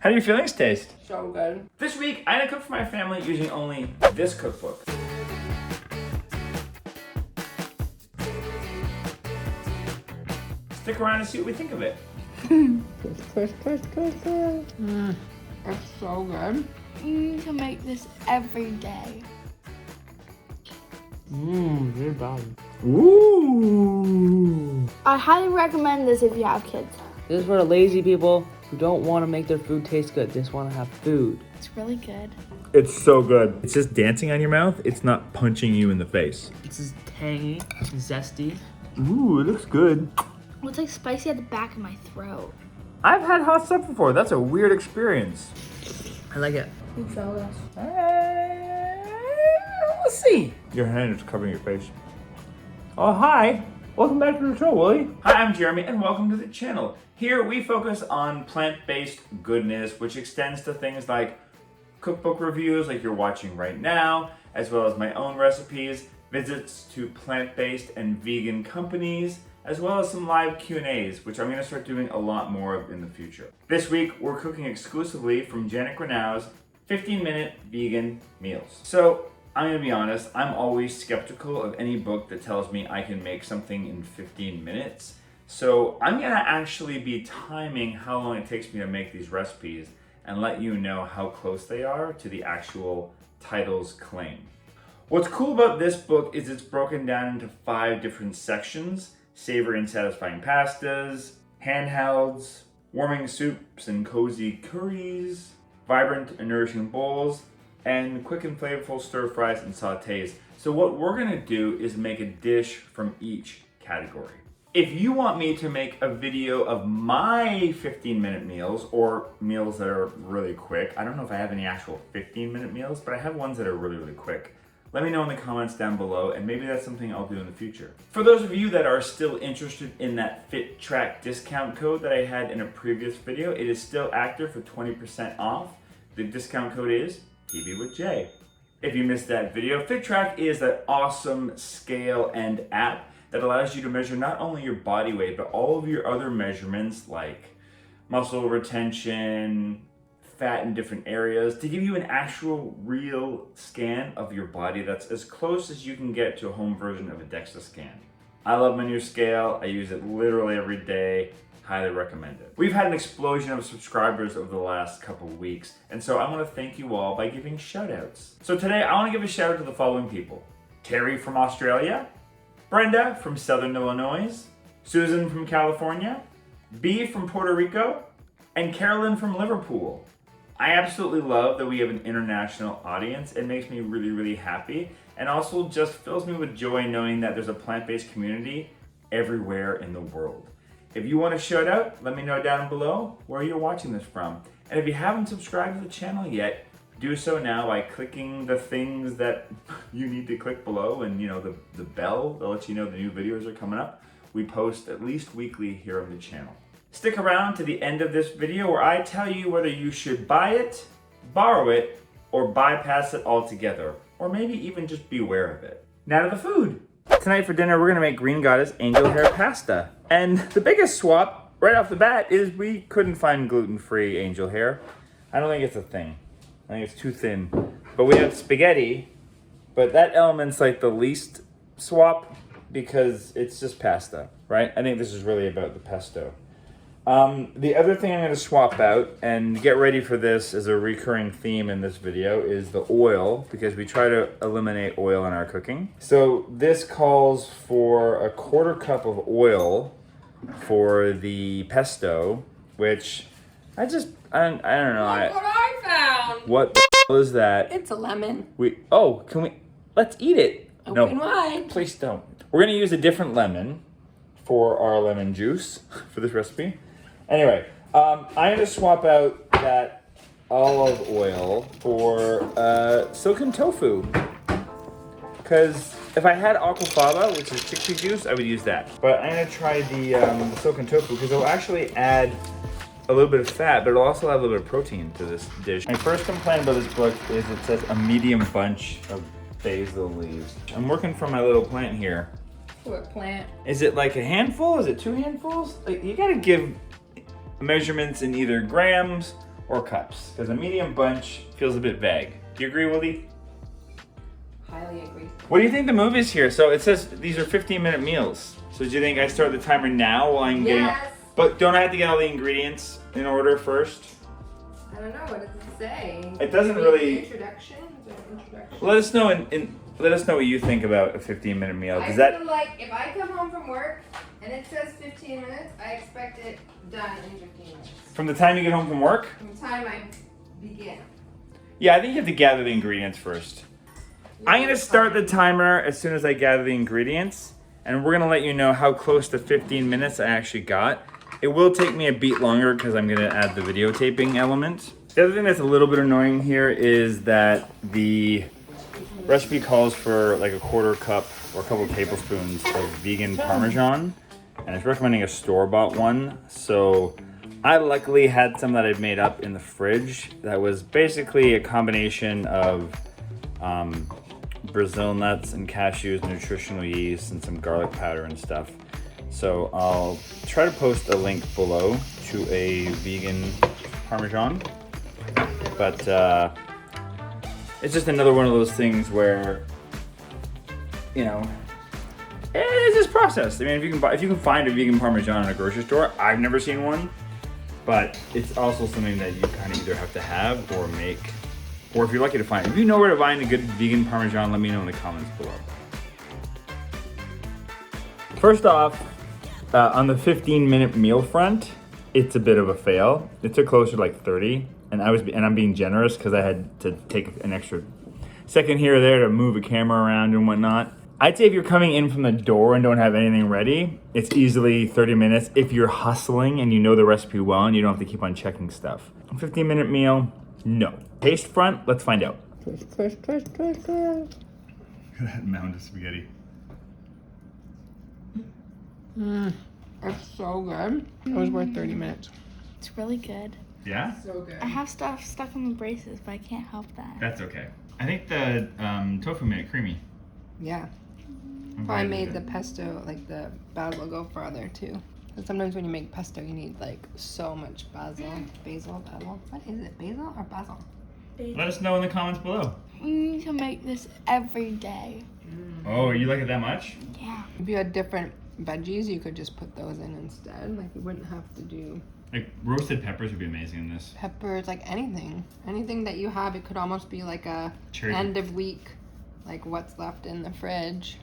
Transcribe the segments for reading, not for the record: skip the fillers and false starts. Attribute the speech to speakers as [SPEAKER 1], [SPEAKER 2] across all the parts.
[SPEAKER 1] How do your feelings taste?
[SPEAKER 2] So good.
[SPEAKER 1] This week, I'm gonna cook for my family using only this cookbook. Stick around and see what we think of it.
[SPEAKER 2] It's so good.
[SPEAKER 3] You need to make this every day.
[SPEAKER 2] Very bad.
[SPEAKER 1] Ooh.
[SPEAKER 3] I highly recommend this if you have kids.
[SPEAKER 2] This is for the lazy people who don't want to make their food taste good. They just want to have food.
[SPEAKER 3] It's really good.
[SPEAKER 1] It's so good. It's just dancing on your mouth. It's not punching you in the face.
[SPEAKER 2] This is tangy, zesty.
[SPEAKER 1] Ooh, it looks good.
[SPEAKER 3] Well, it's like spicy at the back of my throat.
[SPEAKER 1] I've had hot stuff before. That's a weird experience.
[SPEAKER 2] I like it.
[SPEAKER 3] You show us.
[SPEAKER 1] Let's see. Your hand is covering your face. Oh, hi. Welcome back to the show, Willie. Hi, I'm Jeremy, and welcome to the channel. Here, we focus on plant-based goodness, which extends to things like cookbook reviews, like you're watching right now, as well as my own recipes, visits to plant-based and vegan companies, as well as some live Q&As, which I'm going to start doing a lot more of in the future. This week, we're cooking exclusively from Janet Gronow's 15-minute vegan meals. So, I'm going to be honest, I'm always skeptical of any book that tells me I can make something in 15 minutes. So, I'm going to actually be timing how long it takes me to make these recipes and let you know how close they are to the actual title's claim. What's cool about this book is it's broken down into 5 different sections: savory and satisfying pastas, handhelds, warming soups and cozy curries, vibrant and nourishing bowls, and quick and flavorful stir fries and sautés. So what we're gonna do is make a dish from each category. If you want me to make a video of my 15-minute meals or meals that are really quick, I don't know if I have any actual 15-minute meals, but I have ones that are really, really quick. Let me know in the comments down below, and maybe that's something I'll do in the future. For those of you that are still interested in that FitTrack discount code that I had in a previous video, it is still active for 20% off. The discount code is PB with J. If you missed that video, FitTrack is that awesome scale and app that allows you to measure not only your body weight, but all of your other measurements like muscle retention, fat in different areas, to give you an actual real scan of your body that's as close as you can get to a home version of a DEXA scan. I love my new scale. I use it literally every day. Highly recommend it. We've had an explosion of subscribers over the last couple of weeks, and so I want to thank you all by giving shout outs. So today I want to give a shout out to the following people: Terry from Australia, Brenda from Southern Illinois, Susan from California, B from Puerto Rico, and Carolyn from Liverpool. I absolutely love that we have an international audience. It makes me really, really happy, and also just fills me with joy knowing that there's a plant-based community everywhere in the world. If you want a shout out, let me know down below where you're watching this from. And if you haven't subscribed to the channel yet, do so now by clicking the things that you need to click below, and the bell that lets you know the new videos are coming up. We post at least weekly here on the channel. Stick around to the end of this video where I tell you whether you should buy it, borrow it, or bypass it altogether, or maybe even just beware of it. Now to the food. Tonight for dinner, we're gonna make Green Goddess angel hair pasta. And the biggest swap right off the bat is we couldn't find gluten-free angel hair. I don't think it's a thing. I think it's too thin. But we have spaghetti, but that element's like the least swap because it's just pasta, right? I think this is really about the pesto. The other thing I'm going to swap out, and get ready for this as a recurring theme in this video, is the oil, because we try to eliminate oil in our cooking. So this calls for a 1/4 cup of oil for the pesto, which I don't know.
[SPEAKER 4] Look what I found.
[SPEAKER 1] What the hell is that?
[SPEAKER 4] It's a lemon.
[SPEAKER 1] Let's eat it.
[SPEAKER 4] Open wide.
[SPEAKER 1] Please don't. We're going to use a different lemon for our lemon juice for this recipe. Anyway, I'm going to swap out that olive oil for silken tofu. Because if I had aquafaba, which is chickpea juice, I would use that. But I'm going to try the silken tofu because it'll actually add a little bit of fat, but it'll also add a little bit of protein to this dish. My first complaint about this book is it says a medium bunch of basil leaves. I'm working from my little plant here.
[SPEAKER 4] What plant?
[SPEAKER 1] Is it like a handful? Is it 2 handfuls? Like, you gotta give measurements in either grams or cups, because a medium bunch feels a bit vague. Do you agree, Willie?
[SPEAKER 4] Highly agree.
[SPEAKER 1] What do you think the move is here? So it says these are 15-minute meals. So do you think I start the timer now while I'm getting...
[SPEAKER 4] Yes.
[SPEAKER 1] But don't I have to get all the ingredients in order first?
[SPEAKER 4] I don't know. What does it say?
[SPEAKER 1] It doesn't really...
[SPEAKER 4] Introduction? Is there an introduction?
[SPEAKER 1] Let us know let us know what you think about a 15-minute meal.
[SPEAKER 4] I
[SPEAKER 1] Does that...
[SPEAKER 4] feel like if I come home from work and it says 15 minutes, I expect it done in 15 minutes.
[SPEAKER 1] From the time you get home from work?
[SPEAKER 4] From the time I begin.
[SPEAKER 1] Yeah, I think you have to gather the ingredients first. I'm gonna start the timer as soon as I gather the ingredients, and we're gonna let you know how close to 15 minutes I actually got. It will take me a beat longer because I'm gonna add the videotaping element. The other thing that's a little bit annoying here is that the recipe calls for like a quarter cup or a couple of tablespoons of vegan Parmesan, and it's recommending a store-bought one. So I luckily had some that I'd made up in the fridge that was basically a combination of Brazil nuts and cashews, nutritional yeast, and some garlic powder and stuff. So I'll try to post a link below to a vegan Parmesan. But it's just another one of those things where, you know, it's just processed. I mean, if you can find a vegan Parmesan in a grocery store, I've never seen one. But it's also something that you kind of either have to have or make. Or if you're lucky to find it. If you know where to find a good vegan Parmesan, let me know in the comments below. First off, on the 15-minute meal front, it's a bit of a fail. It took closer to like 30, and I'm being generous because I had to take an extra second here or there to move a camera around and whatnot. I'd say if you're coming in from the door and don't have anything ready, it's easily 30 minutes if you're hustling and you know the recipe well and you don't have to keep on checking stuff. A 15-minute meal, no. Taste front, let's find out. Taste. That mound of spaghetti.
[SPEAKER 4] It's so good. It was worth 30 minutes.
[SPEAKER 3] It's really good.
[SPEAKER 1] Yeah?
[SPEAKER 4] So good.
[SPEAKER 3] I have stuff stuck in the braces, but I can't help that.
[SPEAKER 1] That's okay. I think the tofu made it creamy.
[SPEAKER 4] Yeah. I made the pesto, like the basil, go farther too. And sometimes when you make pesto, you need like so much basil. What is it, basil or basil?
[SPEAKER 1] Let us know in the comments below.
[SPEAKER 3] We need to make this every day.
[SPEAKER 1] Oh, you like it that much?
[SPEAKER 3] Yeah.
[SPEAKER 4] If you had different veggies, you could just put those in instead. Like you wouldn't have to do
[SPEAKER 1] Like roasted peppers would be amazing in this.
[SPEAKER 4] peppers, like anything. Anything that you have, it could almost be like a
[SPEAKER 1] Cherry.
[SPEAKER 4] end of week, like what's left in the fridge.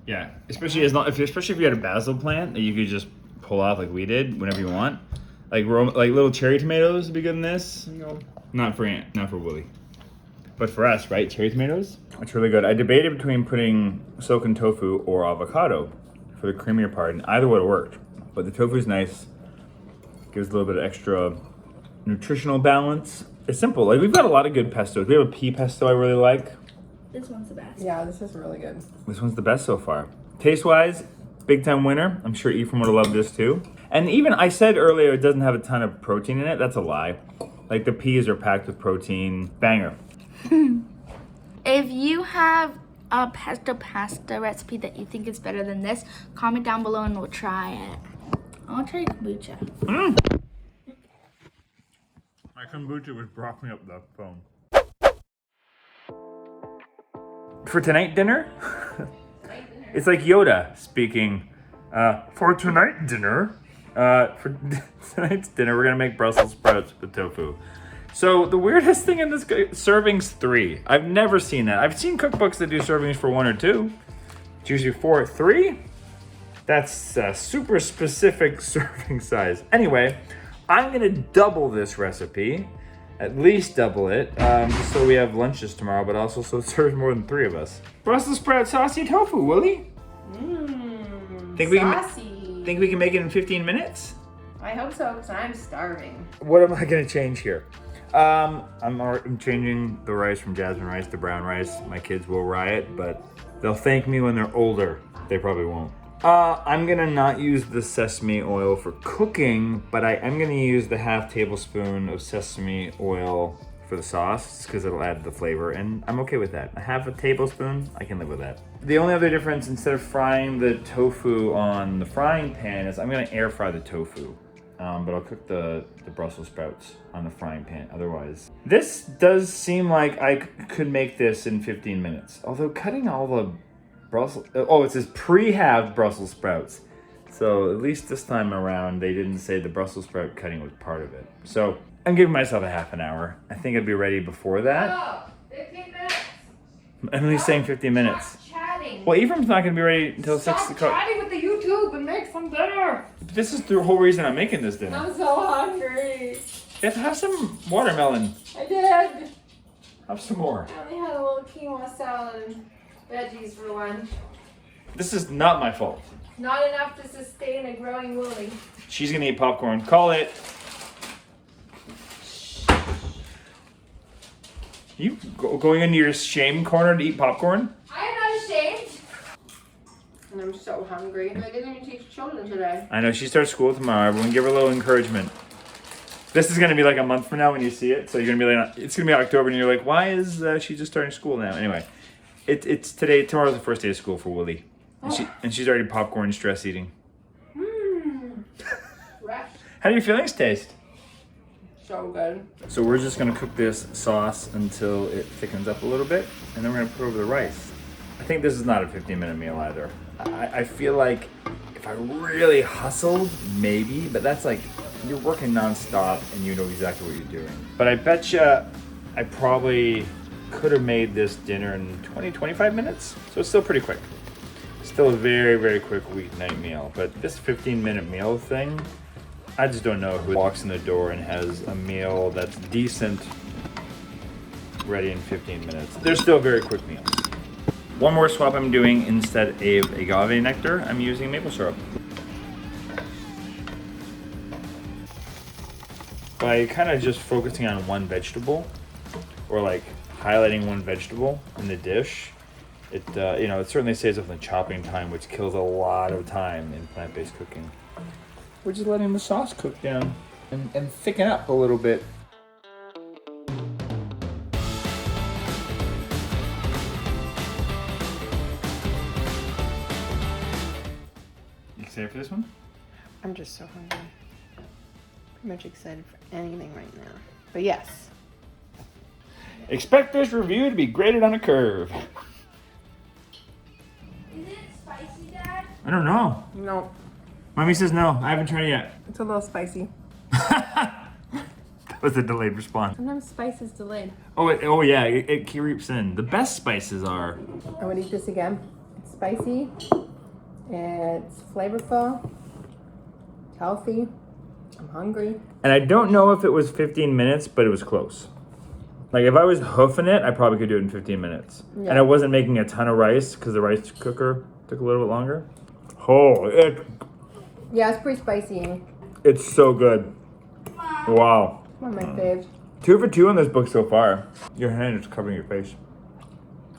[SPEAKER 1] Yeah, especially if you had a basil plant that you could just pull off like we did whenever you want. Like little cherry tomatoes would be good in this.
[SPEAKER 4] No.
[SPEAKER 1] Not for Willie. But for us, right? Cherry tomatoes? It's really good. I debated between putting silken tofu or avocado for the creamier part, and either would have worked. But the tofu's nice. Gives a little bit of extra nutritional balance. It's simple. Like we've got a lot of good pestos. We have a pea pesto I really like.
[SPEAKER 3] This one's the best.
[SPEAKER 4] Yeah, this is really good.
[SPEAKER 1] This one's the best so far. Taste-wise, big time winner. I'm sure Ephraim would have loved this too. And even I said earlier it doesn't have a ton of protein in it. That's a lie. Like the peas are packed with protein. Banger.
[SPEAKER 3] If you have a pesto pasta recipe that you think is better than this, comment down below and we'll try it. I'll try kombucha.
[SPEAKER 1] My kombucha was broccoli up the phone. For tonight dinner, it's like Yoda speaking. For tonight dinner, for tonight's dinner, we're gonna make Brussels sprouts with tofu. So the weirdest thing in this servings 3. I've never seen that. I've seen cookbooks that do servings for 1 or 2. It's usually 4 or 3. That's a super specific serving size. Anyway, I'm gonna double this recipe, at least double it, just so we have lunches tomorrow, but also so it serves more than 3 of us. Brussels sprout saucy tofu, Willie? Think we can make it in 15 minutes?
[SPEAKER 4] I hope so, because I'm starving.
[SPEAKER 1] What am I gonna change here? I'm changing the rice from jasmine rice to brown rice. My kids will riot, but they'll thank me when they're older. They probably won't. I'm gonna not use the sesame oil for cooking, but I am gonna use the half tablespoon of sesame oil for the sauce, because it'll add the flavor, and I'm okay with that. A half a tablespoon, I can live with that. The only other difference, instead of frying the tofu on the frying pan, is I'm gonna air fry the tofu. but I'll cook the Brussels sprouts on the frying pan otherwise. This does seem like I could make this in 15 minutes. Although cutting all the it says pre-halved Brussels sprouts. So at least this time around, they didn't say the Brussels sprout cutting was part of it. So I'm giving myself a half an hour. I think I'd be ready before that.
[SPEAKER 4] Oh, 15 minutes.
[SPEAKER 1] Emily's saying 15 minutes.
[SPEAKER 4] Stop chatting.
[SPEAKER 1] Well, Ephraim's not going to be ready until 6
[SPEAKER 4] Stop
[SPEAKER 1] o'clock.
[SPEAKER 4] chatting with the YouTube and make some dinner.
[SPEAKER 1] This is the whole reason I'm making this dinner.
[SPEAKER 4] I'm so hungry.
[SPEAKER 1] You have to have some watermelon.
[SPEAKER 4] I did.
[SPEAKER 1] Have some more.
[SPEAKER 4] I only had a little quinoa salad and veggies for lunch.
[SPEAKER 1] This is not my fault.
[SPEAKER 4] Not enough to sustain a growing willy.
[SPEAKER 1] She's going to eat popcorn. Call it. You going into your shame corner to eat popcorn?
[SPEAKER 4] I am not ashamed. And I'm so hungry. I didn't even teach children today.
[SPEAKER 1] I know, she starts school tomorrow. Everyone give her a little encouragement. This is going to be like a month from now when you see it. So you're going to be like, it's going to be October and you're like, why is she just starting school now? Anyway, it's today. Tomorrow's the first day of school for Willie. And she's already popcorn stress eating.
[SPEAKER 4] Fresh.
[SPEAKER 1] How do your feelings taste?
[SPEAKER 4] So good.
[SPEAKER 1] So we're just going to cook this sauce until it thickens up a little bit. And then we're going to put over the rice. I think this is not a 15-minute meal either. I feel like if I really hustled, maybe. But that's like, you're working nonstop and you know exactly what you're doing. But I bet you I probably could have made this dinner in 20, 25 minutes. So it's still pretty quick. Still a very, very quick weeknight meal. But this 15-minute meal thing, I just don't know who walks in the door and has a meal that's decent, ready in 15 minutes. They're still very quick meals. One more swap I'm doing, instead of agave nectar, I'm using maple syrup. By kind of just focusing on one vegetable, or like highlighting one vegetable in the dish, it certainly saves up the chopping time, which kills a lot of time in plant-based cooking. We're just letting the sauce cook down and thicken up a little bit. You excited for this one?
[SPEAKER 4] I'm just so hungry. Pretty much excited for anything right now. But yes.
[SPEAKER 1] Expect this review to be graded on a curve.
[SPEAKER 3] Is it spicy, Dad?
[SPEAKER 1] I don't know.
[SPEAKER 4] No.
[SPEAKER 1] Mommy says no. I haven't tried it yet.
[SPEAKER 4] It's a little spicy.
[SPEAKER 1] That was a delayed response.
[SPEAKER 4] Sometimes spice is delayed.
[SPEAKER 1] Oh yeah, it creeps in. The best spices are.
[SPEAKER 4] I would eat this again. It's spicy. It's flavorful. It's healthy. I'm hungry.
[SPEAKER 1] And I don't know if it was 15 minutes, but it was close. Like if I was hoofing it, I probably could do it in 15 minutes.
[SPEAKER 4] Yeah.
[SPEAKER 1] And I wasn't making a ton of rice because the rice cooker took a little bit longer. Oh,
[SPEAKER 4] Yeah, it's pretty spicy.
[SPEAKER 1] it's so good. Wow.
[SPEAKER 4] One of my faves.
[SPEAKER 1] 2 for 2 on this book so far. Your hand is covering your face.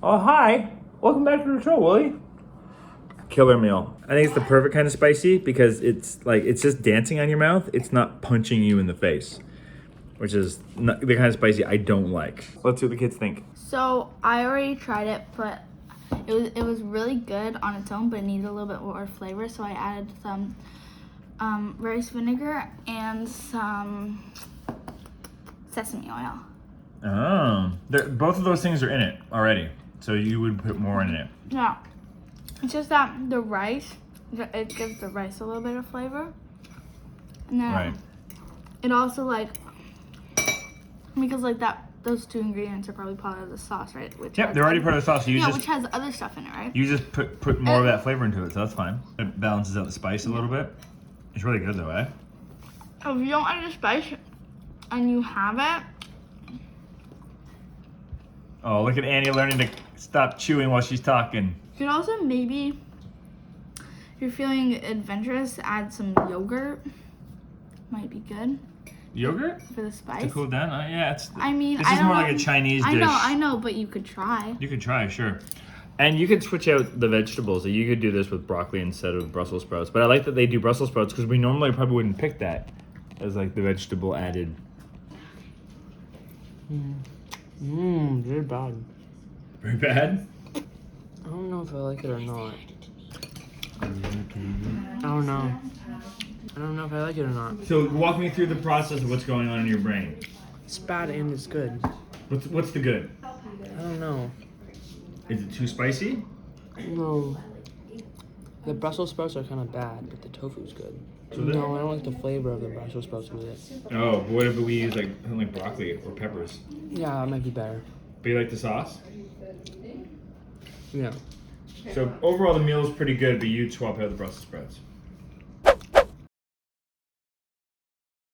[SPEAKER 1] Oh, hi. Welcome back to the show, Willie. Killer meal. I think it's the perfect kind of spicy because it's just dancing on your mouth. It's not punching you in the face, which is not the kind of spicy I don't like. Let's see what the kids think.
[SPEAKER 3] So I already tried it, but it was really good on its own, but it needed a little bit more flavor. So I added some rice vinegar and some sesame oil.
[SPEAKER 1] Oh, both of those things are in it already, so you would put more in it.
[SPEAKER 3] Yeah, it's just that the rice, it gives the rice a little bit of flavor, and then
[SPEAKER 1] Right.
[SPEAKER 3] it also because those 2 ingredients are probably part of the sauce, right? Which
[SPEAKER 1] Yep, they're already part of the sauce. So
[SPEAKER 3] which has other stuff in it, right?
[SPEAKER 1] You just put more of that flavor into it, so that's fine. It balances out the spice a little bit. It's really good though, eh?
[SPEAKER 3] If you don't like the spice and you have it,
[SPEAKER 1] Oh, look at Annie learning to stop chewing while she's talking.
[SPEAKER 3] you could also maybe, if you're feeling adventurous, add some yogurt. Might be good
[SPEAKER 1] Yogurt?
[SPEAKER 3] for the spice.
[SPEAKER 1] To cool down? Yeah, it's.
[SPEAKER 3] I mean,
[SPEAKER 1] This
[SPEAKER 3] I
[SPEAKER 1] is
[SPEAKER 3] don't
[SPEAKER 1] more
[SPEAKER 3] know.
[SPEAKER 1] like a Chinese dish.
[SPEAKER 3] I know, but you could try.
[SPEAKER 1] You could try, sure. And you could switch out the vegetables. So you could do this with broccoli instead of Brussels sprouts. But I like that they do Brussels sprouts because we normally probably wouldn't pick that as like the vegetable added.
[SPEAKER 2] Very bad.
[SPEAKER 1] Very bad?
[SPEAKER 2] I don't know if I like it or not. I don't know. I don't know if I like it or not.
[SPEAKER 1] So walk me through the process of what's going on in your brain.
[SPEAKER 2] It's bad and it's good.
[SPEAKER 1] What's the good?
[SPEAKER 2] I don't know.
[SPEAKER 1] Is it too spicy?
[SPEAKER 2] No. The Brussels sprouts are kind of bad, but the tofu's good.
[SPEAKER 1] So
[SPEAKER 2] No, I don't like the flavor of the Brussels sprouts with it.
[SPEAKER 1] Oh, but what if we use like something like broccoli or peppers?
[SPEAKER 2] Yeah, that might be better.
[SPEAKER 1] But you like the sauce?
[SPEAKER 2] Yeah.
[SPEAKER 1] So overall the meal is pretty good, but you'd swap out the Brussels sprouts.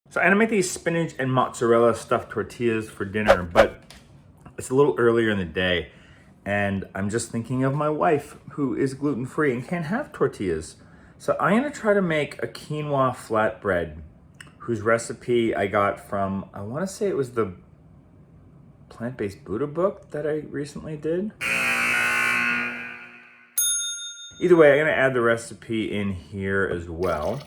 [SPEAKER 1] So I'm gonna make these spinach and mozzarella stuffed tortillas for dinner, but it's a little earlier in the day, and I'm just thinking of my wife who is gluten-free and can't have tortillas. So I'm gonna try to make a quinoa flatbread, whose recipe I got from, I wanna say it was the plant-based Buddha book that I recently did. Either way, I'm gonna add the recipe in here as well.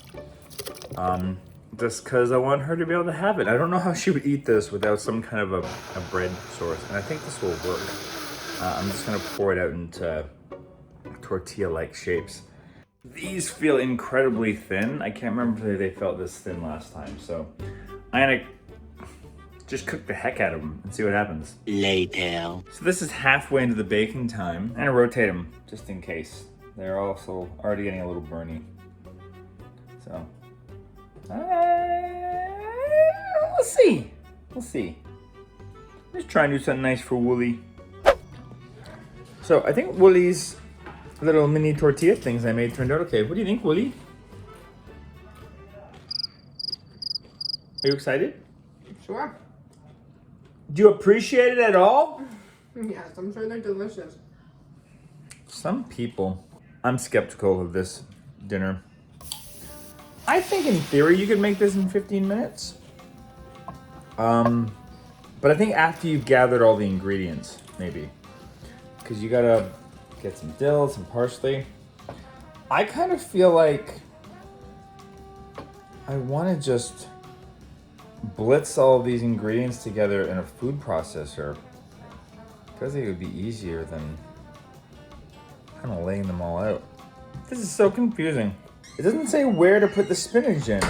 [SPEAKER 1] Just because I want her to be able to have it. I don't know how she would eat this without some kind of a bread source, and I think this will work. I'm just gonna pour it out into tortilla-like shapes. These feel incredibly thin. I can't remember if they felt this thin last time, so I'm gonna just cook the heck out of them and see what happens.
[SPEAKER 5] Later.
[SPEAKER 1] So this is halfway into the baking time. I'm gonna rotate them just in case. They're also already getting a little burny. So, we'll see. We'll see. Just try and do something nice for Wooly. So I think Wooly's little mini tortilla things I made turned out okay. What do you think, Wooly? Are you excited?
[SPEAKER 4] Sure.
[SPEAKER 1] Do you appreciate it at all?
[SPEAKER 4] Yes, I'm sure they're delicious.
[SPEAKER 1] Some people. I'm skeptical of this dinner. I think in theory you could make this in 15 minutes. But I think after you've gathered all the ingredients, maybe. Because you gotta get some dill, some parsley. I kind of feel like I want to just blitz all of these ingredients together in a food processor. Because it would be easier than kind of laying them all out. This is so confusing. It doesn't say where to put the spinach in.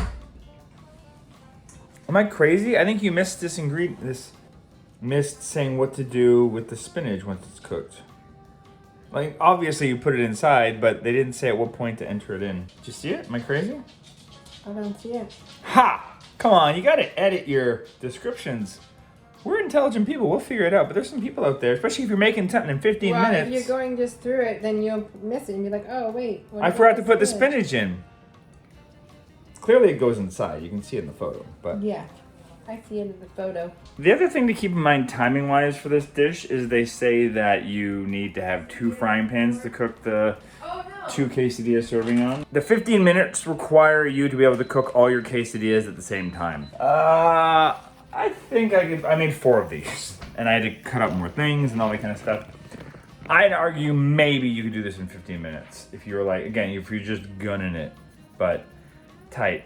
[SPEAKER 1] Am I crazy? I think you missed this ingredient. Missed saying what to do with the spinach once it's cooked. Like, obviously you put it inside, but they didn't say at what point to enter it in. Did you see it? Am I crazy?
[SPEAKER 4] I don't see it.
[SPEAKER 1] Ha! Come on, you gotta edit your descriptions. We're intelligent people, we'll figure it out, but there's some people out there, especially if you're making something in 15 minutes.
[SPEAKER 4] If you're going just through it, then you'll miss it and be like, oh, wait.
[SPEAKER 1] I forgot to put the spinach in. Clearly it goes inside, you can see it in the photo, but.
[SPEAKER 4] Yeah, I see it in the photo.
[SPEAKER 1] The other thing to keep in mind timing-wise for this dish is they say that you need to have 2 frying pans to cook the 2 quesadillas serving on. The 15 minutes require you to be able to cook all your quesadillas at the same time. I think I made 4 of these, and I had to cut up more things and all that kind of stuff. I'd argue maybe you could do this in 15 minutes if you're like, again, if you're just gunning it, but tight.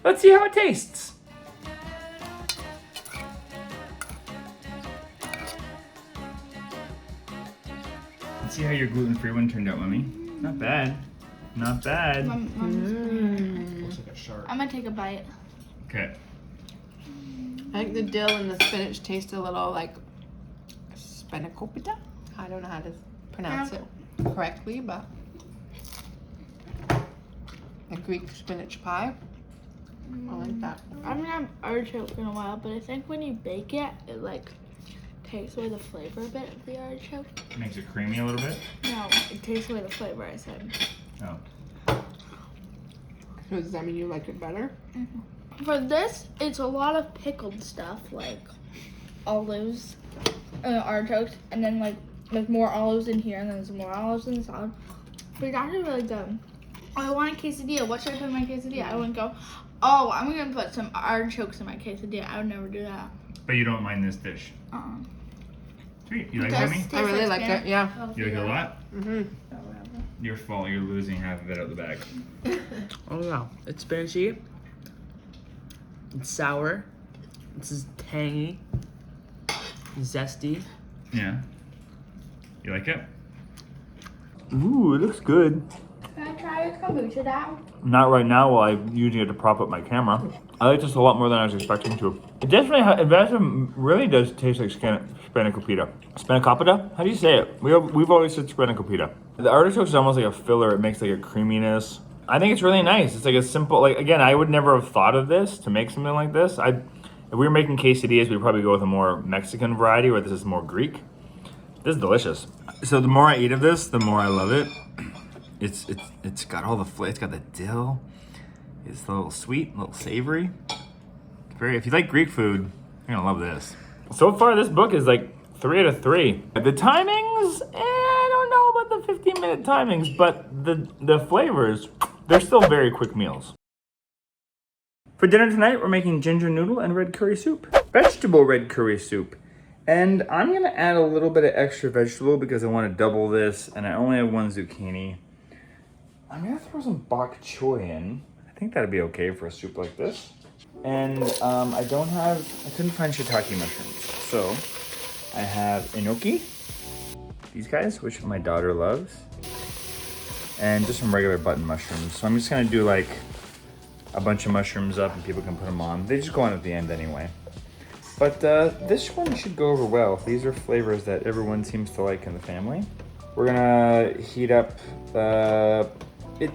[SPEAKER 1] Let's see how it tastes. Let's see how your gluten-free one turned out, Mommy. Not bad. Not bad.
[SPEAKER 3] Looks like a shark. I'm gonna take a bite.
[SPEAKER 1] Okay.
[SPEAKER 4] I think the dill and the spinach taste a little like spanakopita. I don't know how to pronounce it correctly, but a Greek spinach pie. I like that.
[SPEAKER 3] I haven't had artichoke in a while, but I think when you bake it, it like takes away the flavor a bit of the artichoke.
[SPEAKER 1] Makes it creamy a little bit?
[SPEAKER 3] No, it takes away the flavor, I said.
[SPEAKER 1] Oh.
[SPEAKER 4] So does that mean you like it better?
[SPEAKER 3] Mm-hmm. For this, it's a lot of pickled stuff, like olives, artichokes, and then like there's more olives in here, and then there's more olives in the salad. But it's actually really good. Oh, I want a quesadilla. What should I put in my quesadilla? I wouldn't go, oh, I'm gonna put some artichokes in my quesadilla. I would never do that.
[SPEAKER 1] But you don't mind this dish? Sweet. You like it, Mommy?
[SPEAKER 4] I really like it, yeah.
[SPEAKER 1] You like it a lot?
[SPEAKER 4] Mm-hmm.
[SPEAKER 1] Your fault, you're losing half of it out the bag.
[SPEAKER 2] Oh yeah, it's spinachy. It's sour. It's tangy. Zesty.
[SPEAKER 1] Yeah. You like it? Ooh, it looks good.
[SPEAKER 3] Can I try your kombucha, Dad?
[SPEAKER 1] Not right now while I'm using it to prop up my camera. I like this a lot more than I was expecting to. It really does taste like spanakopita. Spanakopita? How do you say it? We've always said spanakopita. The artichoke is almost like a filler. It makes like a creaminess. I think it's really nice. It's like a simple, like again, I would never have thought of this to make something like this. If we were making quesadillas, we'd probably go with a more Mexican variety where this is more Greek. This is delicious. So the more I eat of this, the more I love it. It's got all the flavor. It's got the dill. It's a little sweet, a little savory. If you like Greek food, you're gonna love this. So far, this book is like 3 out of 3. The timings, I don't know about the 15-minute timings, but the flavors, they're still very quick meals. For dinner tonight, we're making ginger noodle and red curry soup. Vegetable red curry soup. And I'm gonna add a little bit of extra vegetable because I wanna double this, and I only have 1 zucchini. I'm gonna throw some bok choy in. I think that'd be okay for a soup like this. And I couldn't find shiitake mushrooms. So I have enoki, these guys, which my daughter loves, and just some regular button mushrooms. So I'm just gonna do like a bunch of mushrooms up and people can put them on. They just go on at the end anyway. But this one should go over well. These are flavors that everyone seems to like in the family. We're gonna heat up,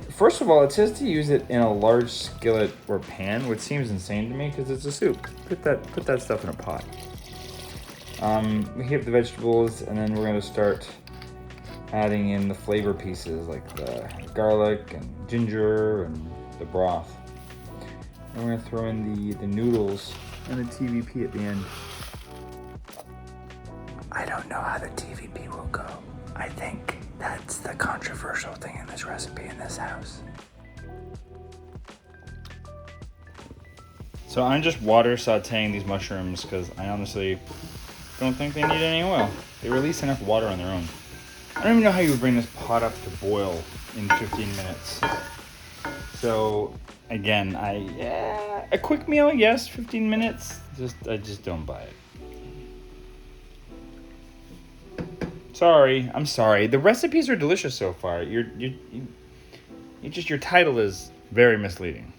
[SPEAKER 1] first of all, it says to use it in a large skillet or pan, which seems insane to me because it's a soup. Put that stuff in a pot. We heat up the vegetables and then we're gonna start adding in the flavor pieces like the garlic and ginger and the broth. And we're gonna throw in the noodles and the TVP at the end. I don't know how the TVP will go. I think that's the controversial thing in this recipe in this house. So I'm just water sauteing these mushrooms because I honestly don't think they need any oil. They release enough water on their own. I don't even know how you would bring this pot up to boil in 15 minutes. So again, a quick meal, yes, 15 minutes. I just don't buy it. I'm sorry. The recipes are delicious so far. Your title is very misleading.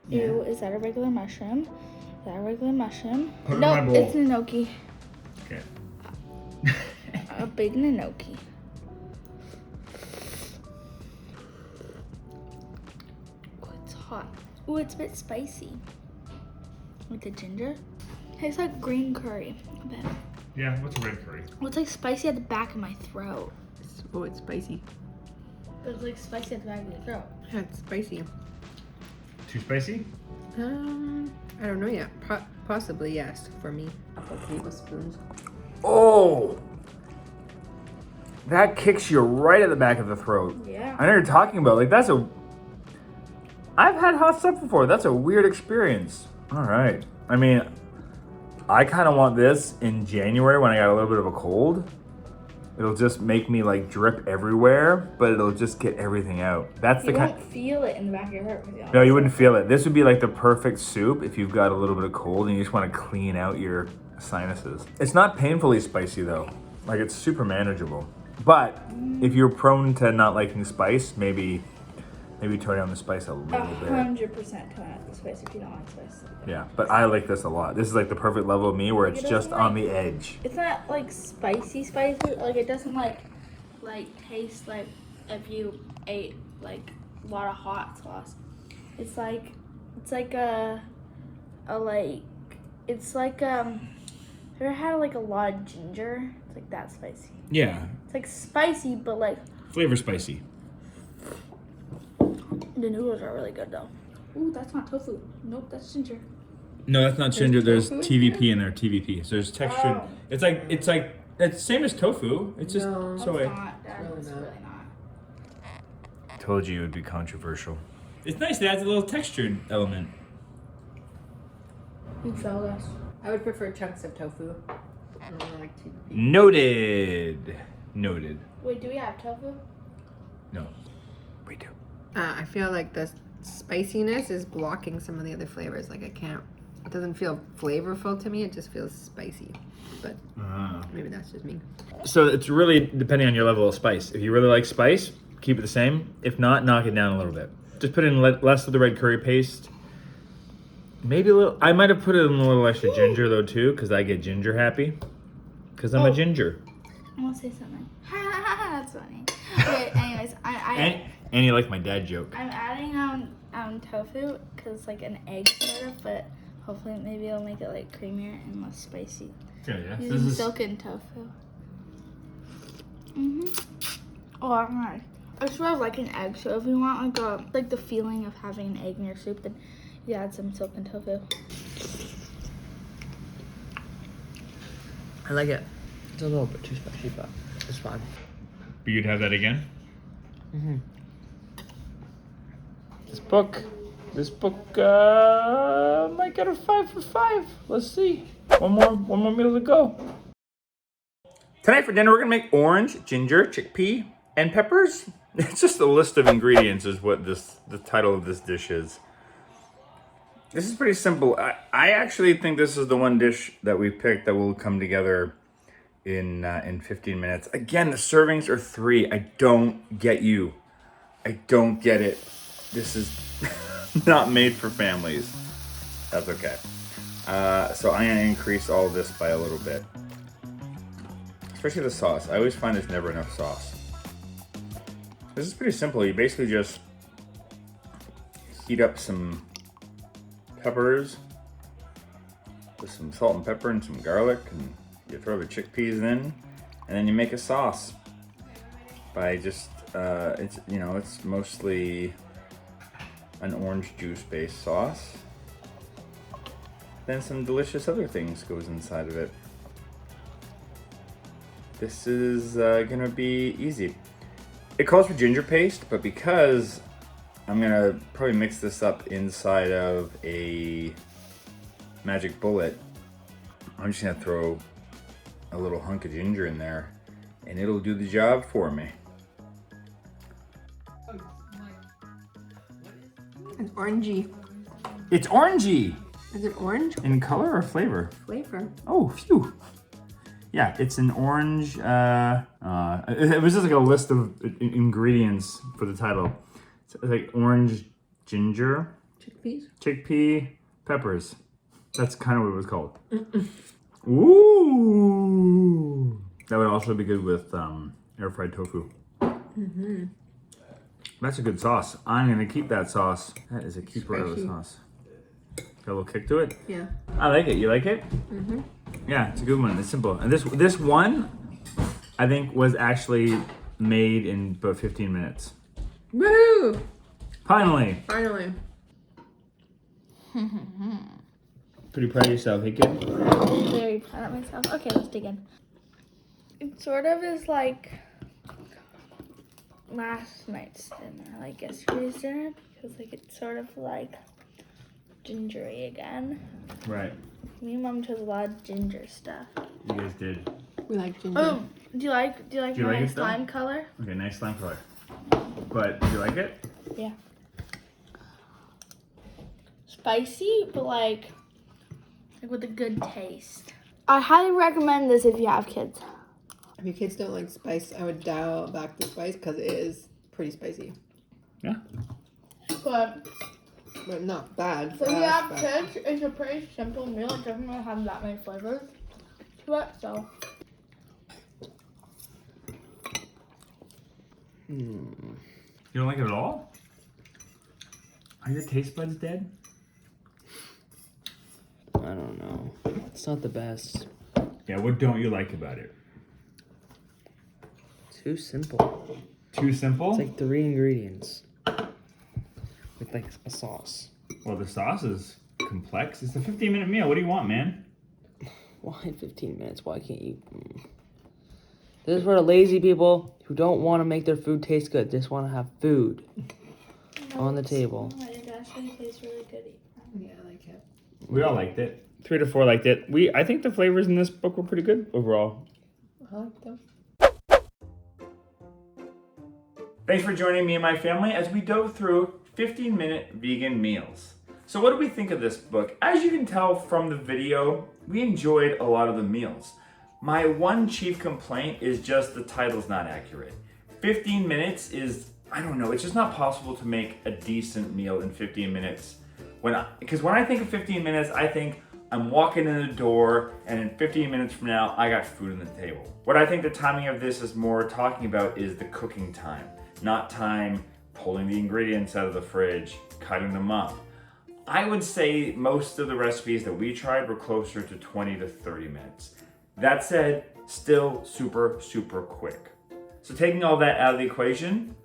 [SPEAKER 3] Ew, is that a regular mushroom? Is that a regular mushroom?
[SPEAKER 1] Put it
[SPEAKER 3] No,
[SPEAKER 1] in my bowl.
[SPEAKER 3] it's gnocchi.
[SPEAKER 1] Okay.
[SPEAKER 3] A big gnocchi. Oh, it's hot. Oh, it's a bit spicy. With the ginger. Tastes like green curry a bit.
[SPEAKER 1] Yeah, what's a red curry?
[SPEAKER 3] Oh, it's like spicy at the back of my throat.
[SPEAKER 4] Oh, it's spicy.
[SPEAKER 3] It's like spicy at the back of your throat.
[SPEAKER 4] Yeah, it's spicy.
[SPEAKER 1] Too spicy?
[SPEAKER 4] I don't know yet. Possibly, yes, for me. A couple tablespoons.
[SPEAKER 1] Oh! That kicks you right at the back of the throat.
[SPEAKER 3] Yeah.
[SPEAKER 1] I know you're talking about, like I've had hot stuff before. That's a weird experience. All right. I mean, I kind of want this in January when I got a little bit of a cold. It'll just make me like drip everywhere, but it'll just get everything out. That's
[SPEAKER 3] You
[SPEAKER 1] the kind.
[SPEAKER 3] won't feel it in the back of your throat.
[SPEAKER 1] No, you wouldn't feel it. This would be like the perfect soup if you've got a little bit of cold and you just want to clean out your sinuses. It's not painfully spicy though. Like it's super manageable. But if you're prone to not liking spice, maybe tone down the spice a little bit.
[SPEAKER 3] 100% tone out the spice if you don't like spice.
[SPEAKER 1] Yeah, but I like this a lot. This is like the perfect level of me where it's
[SPEAKER 3] It
[SPEAKER 1] just
[SPEAKER 3] doesn't,
[SPEAKER 1] on
[SPEAKER 3] like-
[SPEAKER 1] the edge.
[SPEAKER 3] It's not like spicy. Like it doesn't like taste like if you ate like a lot of hot sauce. It's like have you ever had like a lot of ginger? It's like that spicy.
[SPEAKER 1] Yeah,
[SPEAKER 3] It's like spicy, but like
[SPEAKER 1] flavor spicy.
[SPEAKER 3] the noodles are really good though. Ooh, that's not tofu. Nope, that's ginger.
[SPEAKER 1] No, that's not ginger. There's
[SPEAKER 4] tofu in
[SPEAKER 1] TVP in there. TVP. So there's textured.
[SPEAKER 3] Oh.
[SPEAKER 1] It's the same as tofu. It's just
[SPEAKER 4] No.
[SPEAKER 1] soy.
[SPEAKER 3] It's not. Dad,
[SPEAKER 4] Really
[SPEAKER 3] it's
[SPEAKER 4] not.
[SPEAKER 3] really not.
[SPEAKER 1] Told you it would be controversial. It's nice. It adds a little textured element.
[SPEAKER 3] You failed us.
[SPEAKER 4] I would prefer chunks of tofu. I don't like TVP.
[SPEAKER 1] Noted.
[SPEAKER 3] Wait, do we have tofu?
[SPEAKER 1] No, we do.
[SPEAKER 4] I feel like the spiciness is blocking some of the other flavors. Like I can't It doesn't feel flavorful to me. It just feels spicy. But maybe that's just me.
[SPEAKER 1] So it's really depending on your level of spice. If you really like spice, keep it the same. If not, knock it down a little bit. Just put in less of the red curry paste. Maybe a little. I might have put in a little extra ginger though too, because I get ginger happy. Because I'm a ginger.
[SPEAKER 3] I want to say something. That's funny. Okay, anyways,
[SPEAKER 1] And you like my dad joke.
[SPEAKER 3] I'm adding tofu because it's like an egg sort of, but hopefully maybe it'll make it like creamier and less spicy.
[SPEAKER 1] Yeah.
[SPEAKER 3] Using silken tofu. Oh, nice. I sort of like an egg, so if you want like the feeling of having an egg in your soup, then you add some silken tofu.
[SPEAKER 2] I like it. It's a little bit too spicy, but it's fine.
[SPEAKER 1] But you'd have that again?
[SPEAKER 2] Mm-hmm.
[SPEAKER 1] This book might get a 5 for 5. Let's see. One more meal to go. Tonight for dinner, we're gonna make orange, ginger, chickpea, and peppers. It's just a list of ingredients is what the title of this dish is. This is pretty simple. I actually think this is the one dish that we picked that will come together in 15 minutes. Again, the servings are 3. I don't get you. I don't get it. This is not made for families. That's okay. So I'm gonna increase all this by a little bit. Especially the sauce. I always find there's never enough sauce. This is pretty simple. You basically just heat up some peppers with some salt and pepper and some garlic, and you throw the chickpeas in, and then you make a sauce by just it's mostly an orange juice based sauce. Then some delicious other things goes inside of it. This is gonna be easy. It calls for ginger paste, but because I'm gonna probably mix this up inside of a magic bullet, I'm just gonna throw a little hunk of ginger in there and it'll do the job for me.
[SPEAKER 4] It's orangey.
[SPEAKER 1] It's orangey!
[SPEAKER 4] Is it orange?
[SPEAKER 1] In color or flavor?
[SPEAKER 4] Flavor.
[SPEAKER 1] Oh, phew. Yeah, it's an orange, it was just like a list of ingredients for the title. It's like orange ginger.
[SPEAKER 4] Chickpeas?
[SPEAKER 1] Chickpea, peppers. That's kind of what it was called. Ooh! That would also be good with air fried tofu. That's a good sauce. I'm gonna keep that sauce. That is a keeper of a sauce. Got a little kick to it?
[SPEAKER 4] Yeah.
[SPEAKER 1] I like it. You like it? Yeah, it's a good one. It's simple. And this one, I think, was actually made in about 15 minutes.
[SPEAKER 4] Woohoo!
[SPEAKER 1] Finally!
[SPEAKER 4] Finally.
[SPEAKER 1] Pretty proud of yourself, hey kid?
[SPEAKER 3] Very proud of myself. Okay, let's dig in. It sort of is like last night's dinner, like yesterday's dinner, because like it's sort of like gingery again.
[SPEAKER 1] Right.
[SPEAKER 3] Me and Mom chose a lot of ginger stuff.
[SPEAKER 1] You guys did.
[SPEAKER 4] We like ginger.
[SPEAKER 3] Oh, do you like
[SPEAKER 1] you
[SPEAKER 3] my
[SPEAKER 1] like it,
[SPEAKER 3] slime color?
[SPEAKER 1] Okay, nice slime color. But do you like it?
[SPEAKER 3] Yeah. Spicy, but like with a good taste. I highly recommend this if you have kids.
[SPEAKER 4] If your kids don't like spice, I would dial back the spice because it is pretty spicy.
[SPEAKER 1] Yeah.
[SPEAKER 3] But
[SPEAKER 4] not bad.
[SPEAKER 3] if you have
[SPEAKER 4] but
[SPEAKER 3] kids, it's a pretty simple meal. It doesn't really have that many flavors to it, so.
[SPEAKER 1] You don't like it at all? Are your taste buds dead?
[SPEAKER 2] I don't know. It's not the best.
[SPEAKER 1] Yeah, what don't you like about it?
[SPEAKER 2] Too simple.
[SPEAKER 1] Too simple?
[SPEAKER 2] It's like 3 ingredients with like a sauce.
[SPEAKER 1] Well, the sauce is complex. It's a 15-minute meal. What do you want, man?
[SPEAKER 2] Why 15 minutes? Why can't you? This is for the lazy people who don't want to make their food taste good. Just want to have food on the table.
[SPEAKER 3] Oh, it actually tastes really good.
[SPEAKER 4] yeah, I like it.
[SPEAKER 1] We all liked it. 3 to 4 liked it. I think the flavors in this book were pretty good overall.
[SPEAKER 4] I like them.
[SPEAKER 1] Thanks for joining me and my family as we dove through 15-minute vegan meals. So what do we think of this book? As you can tell from the video, we enjoyed a lot of the meals. My one chief complaint is just the title's not accurate. 15 minutes is, I don't know, it's just not possible to make a decent meal in 15 minutes. Because when I think of 15 minutes, I think I'm walking in the door and in 15 minutes from now, I got food on the table. What I think the timing of this is more talking about is the cooking time, not time pulling the ingredients out of the fridge, cutting them up. I would say most of the recipes that we tried were closer to 20 to 30 minutes. That said, still super, super quick. So taking all that out of the equation,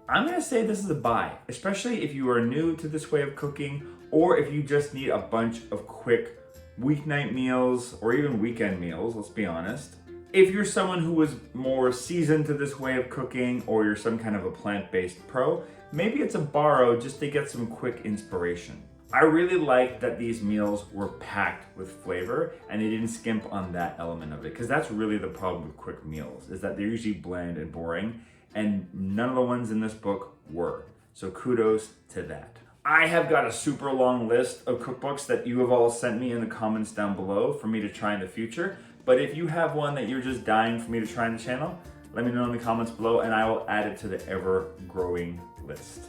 [SPEAKER 1] I'm gonna say this is a buy, especially if you are new to this way of cooking or if you just need a bunch of quick weeknight meals or even weekend meals, let's be honest. If you're someone who is more seasoned to this way of cooking or you're some kind of a plant-based pro, maybe it's a borrow just to get some quick inspiration. I really like that these meals were packed with flavor and they didn't skimp on that element of it, because that's really the problem with quick meals, is that they're usually bland and boring, and none of the ones in this book were. So kudos to that. I have got a super long list of cookbooks that you have all sent me in the comments down below for me to try in the future, but if you have one that you're just dying for me to try in the channel, let me know in the comments below and I will add it to the ever-growing list.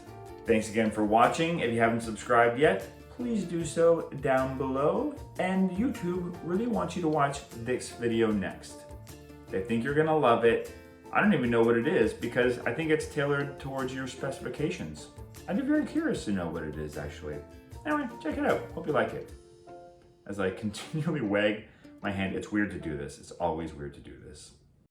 [SPEAKER 1] Thanks again for watching. If you haven't subscribed yet, please do so down below. And YouTube really wants you to watch this video next. They think you're gonna love it. I don't even know what it is because I think it's tailored towards your specifications. I'd be very curious to know what it is actually. Anyway, check it out. Hope you like it. As I continually wag my hand, it's weird to do this. It's always weird to do this.